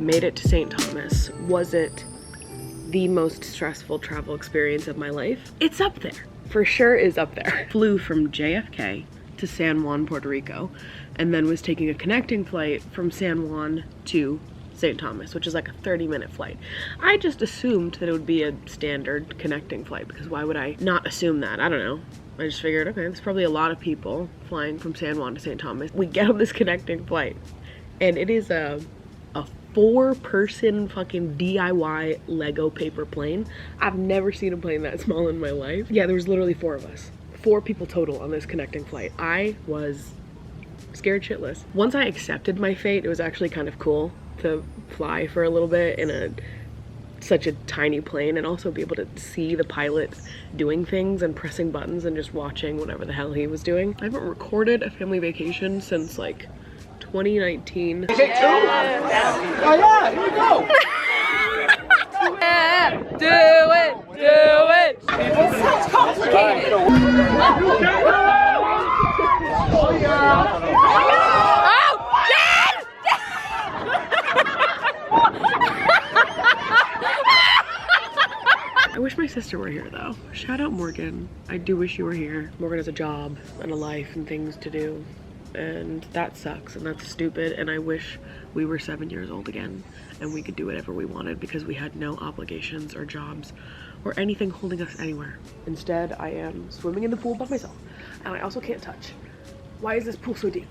Made it to St. Thomas. Was it the most stressful travel experience of my life? It's up there. For sure is up there. Flew from JFK to San Juan, Puerto Rico, and then was taking a connecting flight from San Juan to St. Thomas, which is like a 30-minute flight. I just assumed that it would be a standard connecting flight, because why would I not assume that? I don't know. I just figured, okay, there's probably a lot of people flying from San Juan to St. Thomas. We get on this connecting flight, and it is a 4-person fucking DIY Lego paper plane. I've never seen a plane that small in my life. Yeah, there was literally 4 of us. 4 people total on this connecting flight. I was scared shitless. Once I accepted my fate, it was actually kind of cool to fly for a little bit in such a tiny plane, and also be able to see the pilot doing things and pressing buttons and just watching whatever the hell he was doing. I haven't recorded a family vacation since like 2019. Is it 2? Yeah. Oh yeah, here we go. Yeah, do it. It sounds complicated. Oh yeah. Oh, Dad! I wish my sister were here though. Shout out Morgan. I do wish you were here. Morgan has a job and a life and things to do, and that sucks and that's stupid, and I wish we were 7 years old again and we could do whatever we wanted because we had no obligations or jobs or anything holding us anywhere. Instead, I am swimming in the pool by myself, and I also can't touch. Why is this pool so deep?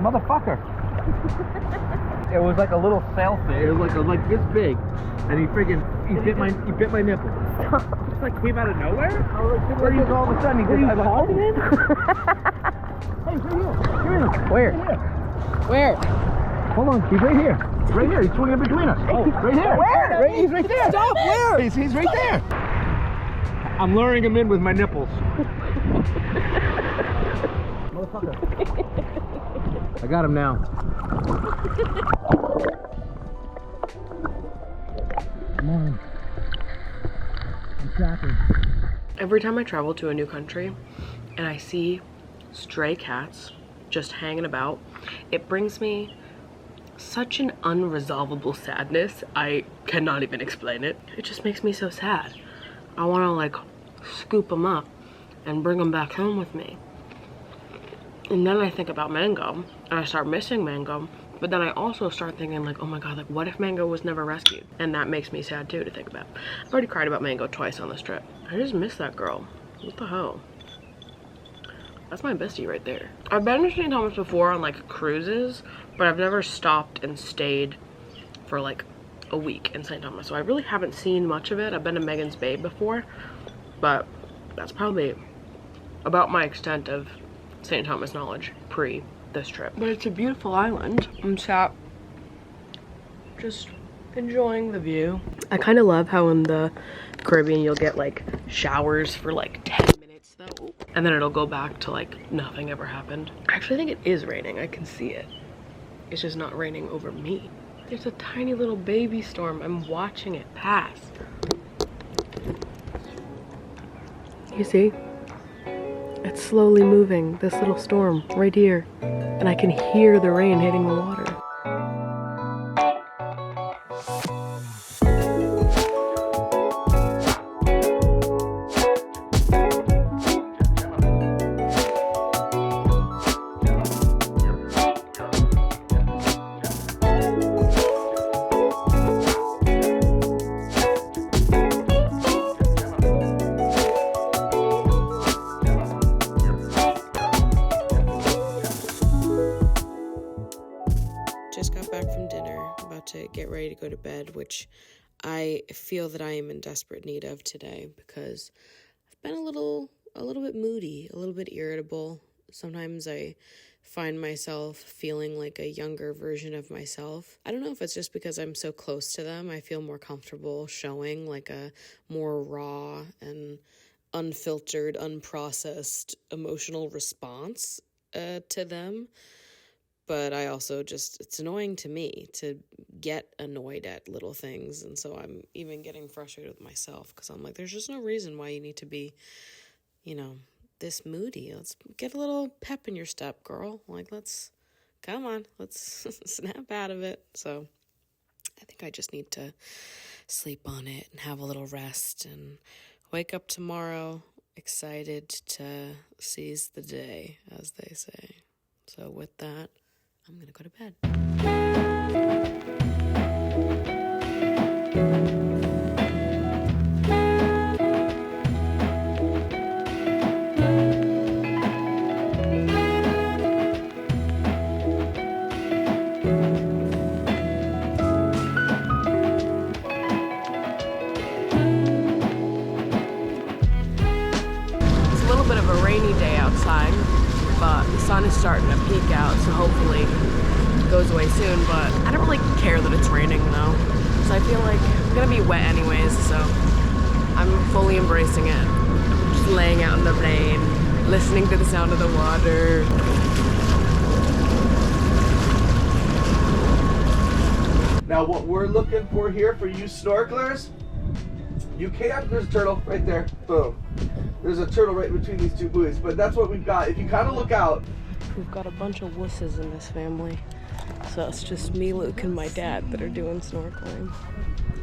Motherfucker. It was like a little sailfish. It was like this big, and he bit my nipple. Just like came out of nowhere. I was like, where all of a sudden he just holding it. Hey, he's right here. Come here. Where? Right here. Where? Hold on, he's right here. Right here. He's swimming in between us. Oh, right here. Where? He's right there. Stop. Where? He's right there. I'm luring him in with my nipples. Motherfucker. I got him now. Come on. I'm tracking. Every time I travel to a new country and I see stray cats just hanging about, it brings me such an unresolvable sadness. I cannot even explain it. It just makes me so sad. I want to like scoop them up and bring them back home with me. And then I think about Mango, and I start missing Mango, but then I also start thinking like, oh my god, like what if Mango was never rescued? And that makes me sad too to think about. I've already cried about Mango twice on this trip. I just miss that girl. What the hell? That's my bestie right there. I've been to St. Thomas before on like cruises, but I've never stopped and stayed for like a week in St. Thomas. So I really haven't seen much of it. I've been to Megan's Bay before, but that's probably about my extent of St. Thomas knowledge pre this trip. But it's a beautiful island. I'm sat just enjoying the view. I kind of love how in the Caribbean you'll get like showers for like 10 minutes though, and then it'll go back to like nothing ever happened. I actually think it is raining. I can see it. It's just not raining over me. There's a tiny little baby storm. I'm watching it pass. You see? It's slowly moving, this little storm right here. And I can hear the rain hitting the water. Just got back from dinner, about to get ready to go to bed, which I feel that I am in desperate need of today because I've been a little bit moody, a little bit irritable. Sometimes I find myself feeling like a younger version of myself. I don't know if it's just because I'm so close to them. I feel more comfortable showing like a more raw and unfiltered, unprocessed emotional response to them. But I also just, it's annoying to me to get annoyed at little things. And so I'm even getting frustrated with myself because I'm like, there's just no reason why you need to be, you know, this moody. Let's get a little pep in your step, girl. Like, let's snap out of it. So I think I just need to sleep on it and have a little rest and wake up tomorrow excited to seize the day, as they say. So with that, I'm gonna go to bed. It's a little bit of a rainy day outside, but the sun is starting to peek out, so hopefully it goes away soon. But I don't really care that it's raining though, because I feel like I'm gonna be wet anyways, so I'm fully embracing it. Just laying out in the rain, listening to the sound of the water. Now what we're looking for here for you snorkelers, you can't, there's a turtle right there, boom. There's a turtle right between these two buoys, but that's what we've got. If you kind of look out. We've got a bunch of wusses in this family. So it's just me, Luke, and my dad that are doing snorkeling.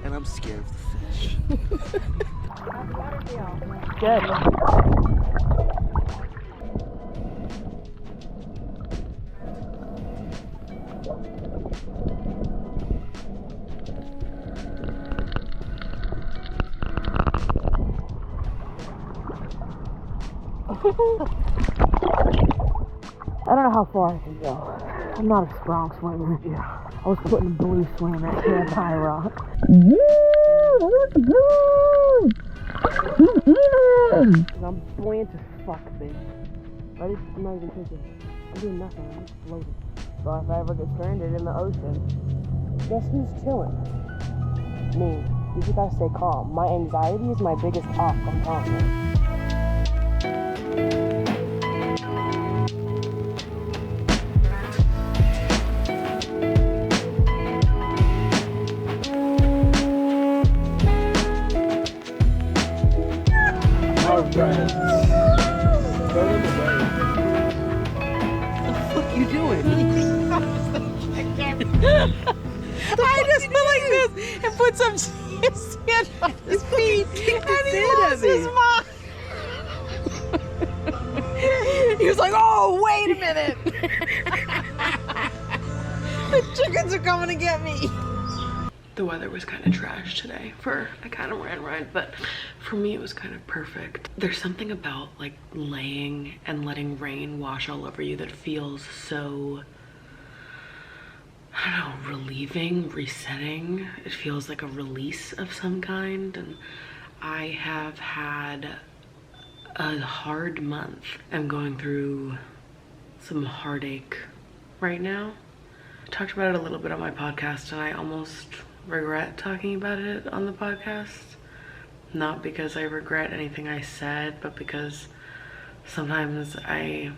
And I'm scared of the fish. Good. I don't know how far I can go. I'm not a strong swimmer. Yeah. I was putting a blue swim at catamaran. I'm buoyant as fuck, bitch. Ready? I'm not even thinking. I'm doing nothing. I'm just floating. So if I ever get stranded in the ocean, guess who's chilling? Me. You just gotta stay calm. My anxiety is my biggest off, I'm telling you. I just went like this and put some sand on his feet and he lost his mind. He was like, oh, wait a minute. The chickens are coming to get me. The weather was kind of trash today for a catamaran ride, but for me it was kind of perfect. There's something about like laying and letting rain wash all over you that feels so, I don't know, relieving, resetting. It feels like a release of some kind. And I have had a hard month. I'm going through some heartache right now. I talked about it a little bit on my podcast and I almost regret talking about it on the podcast. Not because I regret anything I said, but because sometimes I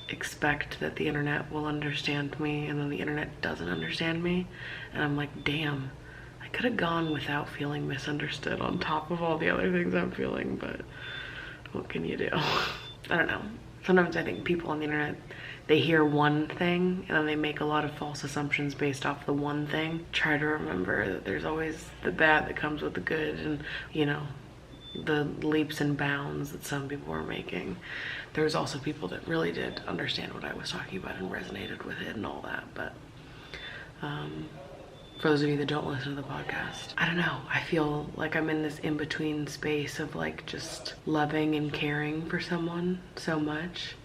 expect that the internet will understand me and then the internet doesn't understand me, and I'm like, damn, I could have gone without feeling misunderstood on top of all the other things I'm feeling, but what can you do? I don't know. Sometimes I think people on the internet, they hear one thing and then they make a lot of false assumptions based off the one thing. Try to remember that there's always the bad that comes with the good, and you know, the leaps and bounds that some people were making. There's also people that really did understand what I was talking about and resonated with it and all that. But for those of you that don't listen to the podcast, I don't know, I feel like I'm in this in-between space of like just loving and caring for someone so much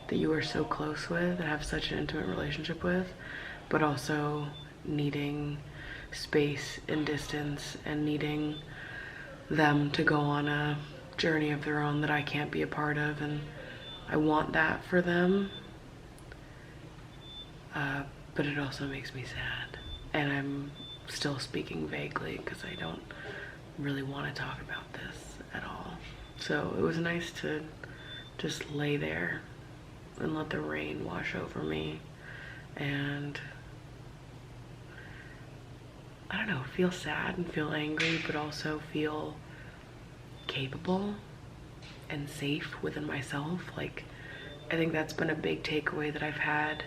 that you are so close with and have such an intimate relationship with, but also needing space and distance and needing them to go on a journey of their own that I can't be a part of. And I want that for them, but it also makes me sad. And I'm still speaking vaguely because I don't really want to talk about this at all. So it was nice to just lay there and let the rain wash over me and, I don't know, feel sad and feel angry, but also feel capable and safe within myself. Like, I think that's been a big takeaway that I've had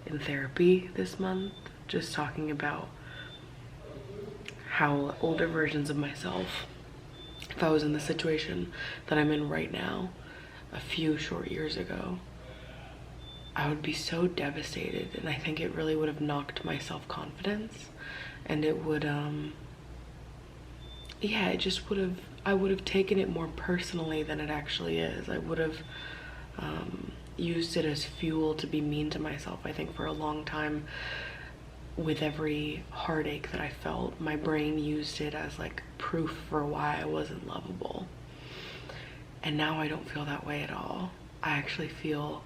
in therapy this month, just talking about how older versions of myself, if I was in the situation that I'm in right now a few short years ago, I would be so devastated, and I think it really would have knocked my self-confidence, and it would yeah, it just would have, I would have taken it more personally than it actually is. I would have used it as fuel to be mean to myself. I think for a long time, with every heartache that I felt, my brain used it as like proof for why I wasn't lovable. And now I don't feel that way at all. I actually feel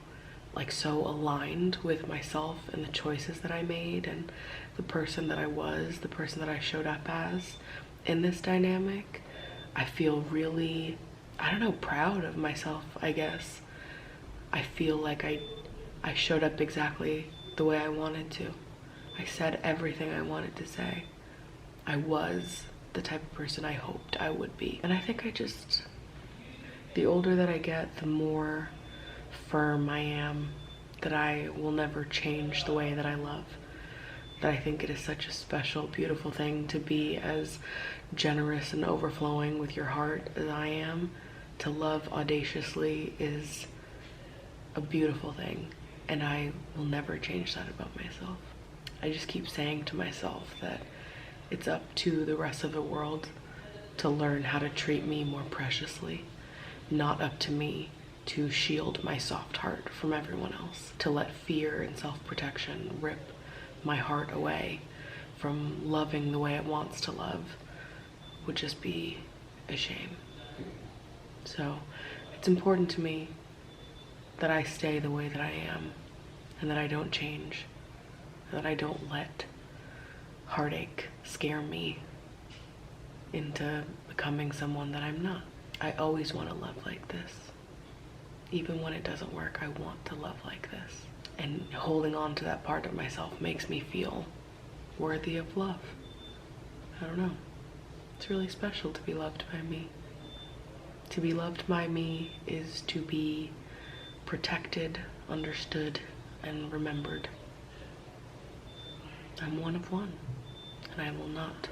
like so aligned with myself and the choices that I made and the person that I was, the person that I showed up as in this dynamic. I feel really, I don't know, proud of myself, I guess. I feel like I showed up exactly the way I wanted to. I said everything I wanted to say. I was the type of person I hoped I would be. And I think the older that I get, the more firm I am that I will never change the way that I love. That I think it is such a special, beautiful thing to be as generous and overflowing with your heart as I am. To love audaciously is a beautiful thing, and I will never change that about myself. I just keep saying to myself that it's up to the rest of the world to learn how to treat me more preciously, not up to me to shield my soft heart from everyone else. To let fear and self-protection rip my heart away from loving the way it wants to love would just be a shame. So it's important to me that I stay the way that I am, and that I don't change, that I don't let heartache scare me into becoming someone that I'm not. I always want to love like this. Even when it doesn't work, I want to love like this. And holding on to that part of myself makes me feel worthy of love. I don't know. It's really special to be loved by me. To be loved by me is to be protected, understood, and remembered. I'm one of one, and I will not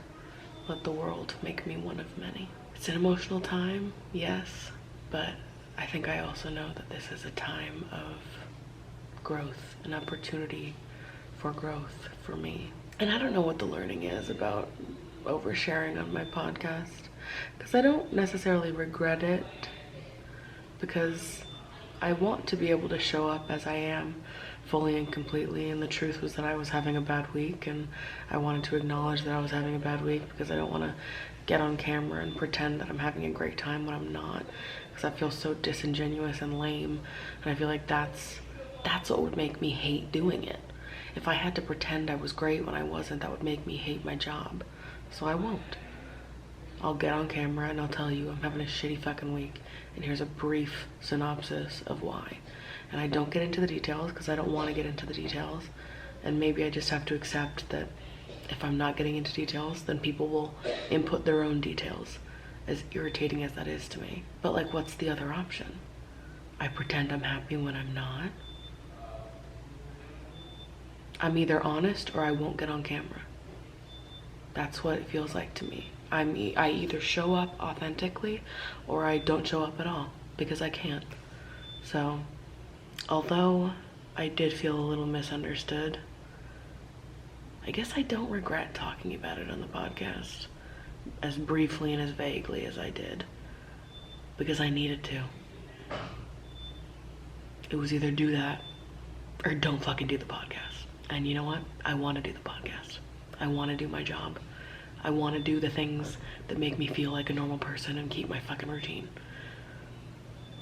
let the world make me one of many. It's an emotional time, yes, but I think I also know that this is a time of growth, an opportunity for growth for me. And I don't know what the learning is about oversharing on my podcast, because I don't necessarily regret it, because I want to be able to show up as I am fully and completely, and the truth was that I was having a bad week, and I wanted to acknowledge that I was having a bad week, because I don't want to get on camera and pretend that I'm having a great time when I'm not, because I feel so disingenuous and lame, and I feel like that's what would make me hate doing it. If I had to pretend I was great when I wasn't, that would make me hate my job. So I won't. I'll get on camera and I'll tell you I'm having a shitty fucking week, and here's a brief synopsis of why. And I don't get into the details because I don't want to get into the details, and maybe I just have to accept that if I'm not getting into details, then people will input their own details, as irritating as that is to me. But like, what's the other option? I pretend I'm happy when I'm not. I'm either honest or I won't get on camera. That's what it feels like to me. I either show up authentically or I don't show up at all because I can't. So, although I did feel a little misunderstood, I guess I don't regret talking about it on the podcast as briefly and as vaguely as I did, because I needed to. It was either do that or don't fucking do the podcast. And you know what? I want to do the podcast. I want to do my job. I want to do the things that make me feel like a normal person and keep my fucking routine.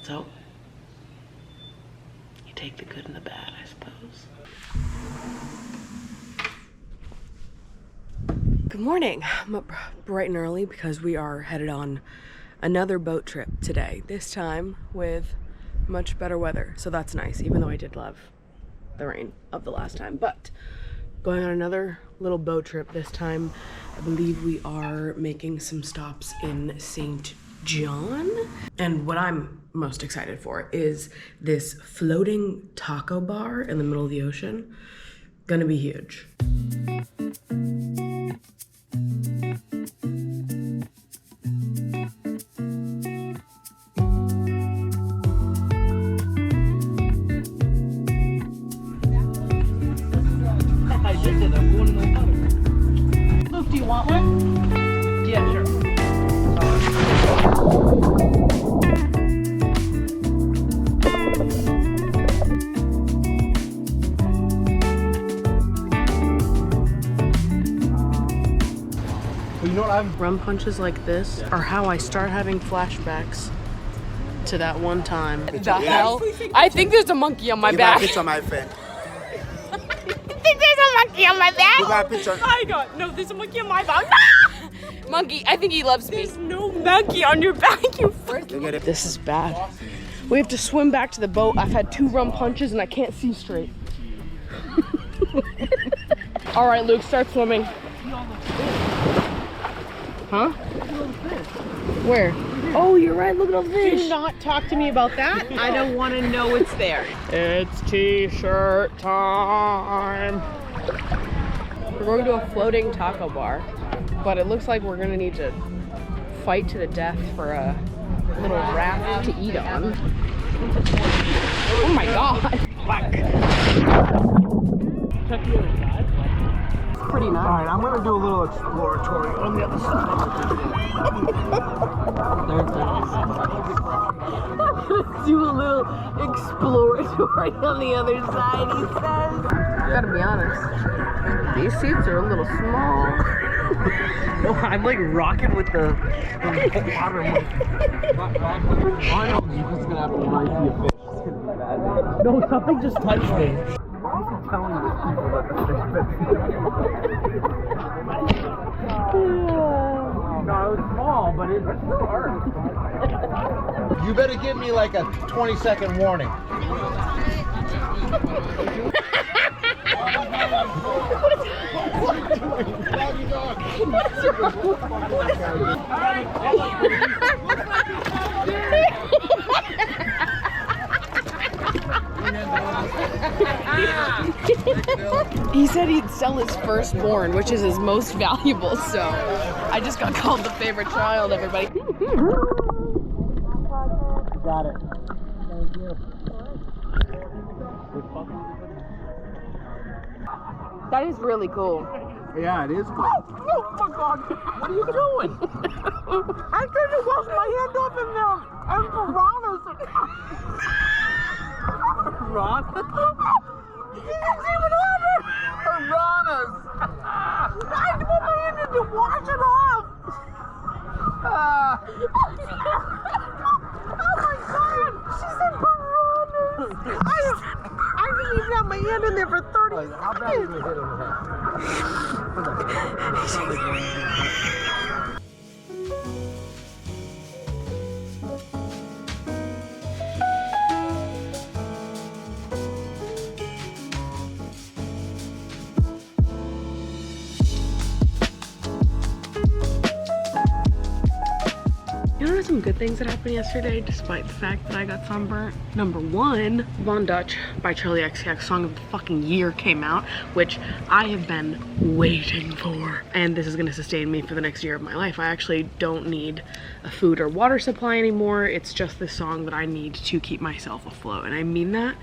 So, you take the good and the bad, I suppose. Good morning. I'm up bright and early because we are headed on another boat trip today. This time with much better weather, so that's nice, even though I did love the rain of the last time. But going on another little boat trip this time. I believe we are making some stops in St. John. And what I'm most excited for is this floating taco bar in the middle of the ocean. Gonna be huge. Luke, do you want one? Yeah, sure. Well, you know what Rum punches like this are how I start having flashbacks to that one time. The hell? I think there's a monkey on my back. Picture my friend. There's a monkey on my back. You got a picture. No, there's a monkey on my back. No! Monkey, I think he loves me. There's no monkey on your back, you freaking. This is bad. We have to swim back to the boat. I've had 2 rum punches and I can't see straight. All right, Luke, start swimming. Huh? Where? Oh, you're right. Look at all the fish. Do not talk to me about that. I don't want to know it's there. It's t-shirt time. We're going to a floating taco bar, but it looks like we're gonna need to fight to the death for a little raft to eat on. Oh my god. Fuck. Check the other side. Pretty nice. Alright, I'm gonna do a little exploratory on the other side. Do a little exploratory on the other side, he says. Gotta be honest, these seats are a little small. No, I'm like rocking with the water. I know you're just gonna have to remind me of fish. It's gonna be bad. No, something just touched me. Why is he telling you people that the fish No, it was small, but it still hurt. You better give me like a 20-second warning. He said he'd sell his firstborn, which is his most valuable, so I just got called the favorite child, everybody. Got it. Thank you. That is really cool. Yeah, it is cool. Oh my god. What are you doing? I tried to wash my hand off in there. And piranhas. Piranhas? You can see what happened. Piranhas! I had to put my hand in to wash it off. Oh my god. She said piranhas. I didn't even have my hand in there for 30 seconds. How bad is it hit in the head? You know what some good things that happened yesterday, despite the fact that I got sunburnt. Number one, Von Dutch by Charlie XCX, Song of the Fucking Year, came out, which I have been waiting for. And this is gonna sustain me for the next year of my life. I actually don't need a food or water supply anymore. It's just this song that I need to keep myself afloat. And I mean that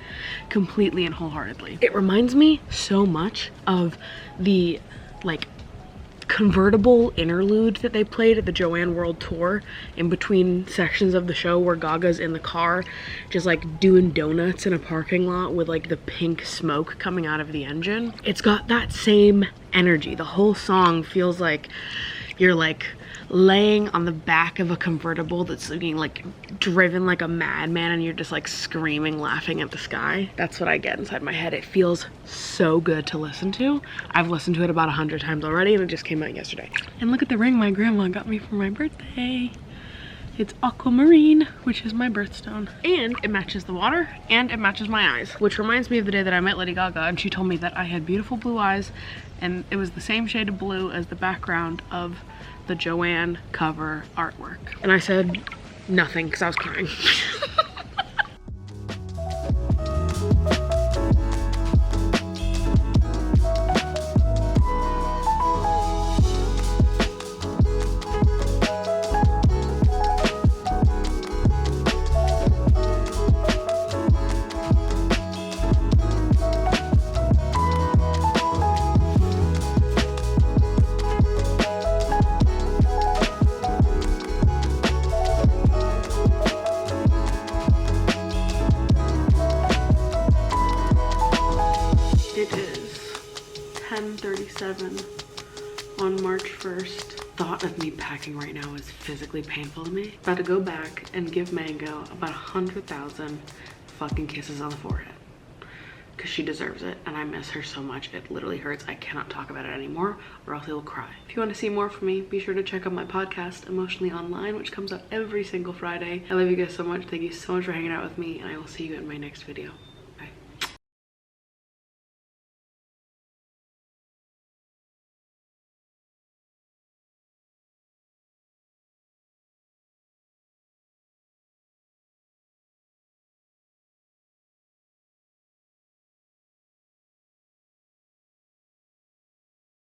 completely and wholeheartedly. It reminds me so much of the like convertible interlude that they played at the Joanne World Tour in between sections of the show where Gaga's in the car just like doing donuts in a parking lot with like the pink smoke coming out of the engine. It's got that same energy. The whole song feels like you're like laying on the back of a convertible that's being like driven like a madman and you're just like screaming, laughing at the sky. That's what I get inside my head. It feels so good to listen to. I've listened to it about 100 times already and it just came out yesterday. And look at the ring my grandma got me for my birthday. It's aquamarine, which is my birthstone. And it matches the water and it matches my eyes, which reminds me of the day that I met Lady Gaga and she told me that I had beautiful blue eyes and it was the same shade of blue as the background of the Joanne cover artwork. And I said nothing because I was crying. It is 10:37 on March 1st. Thought of me packing right now is physically painful to me. About to go back and give Mango about 100,000 fucking kisses on the forehead. Because she deserves it and I miss her so much. It literally hurts. I cannot talk about it anymore or else I will cry. If you want to see more from me, be sure to check out my podcast, Emotionally Online, which comes out every single Friday. I love you guys so much. Thank you so much for hanging out with me and I will see you in my next video.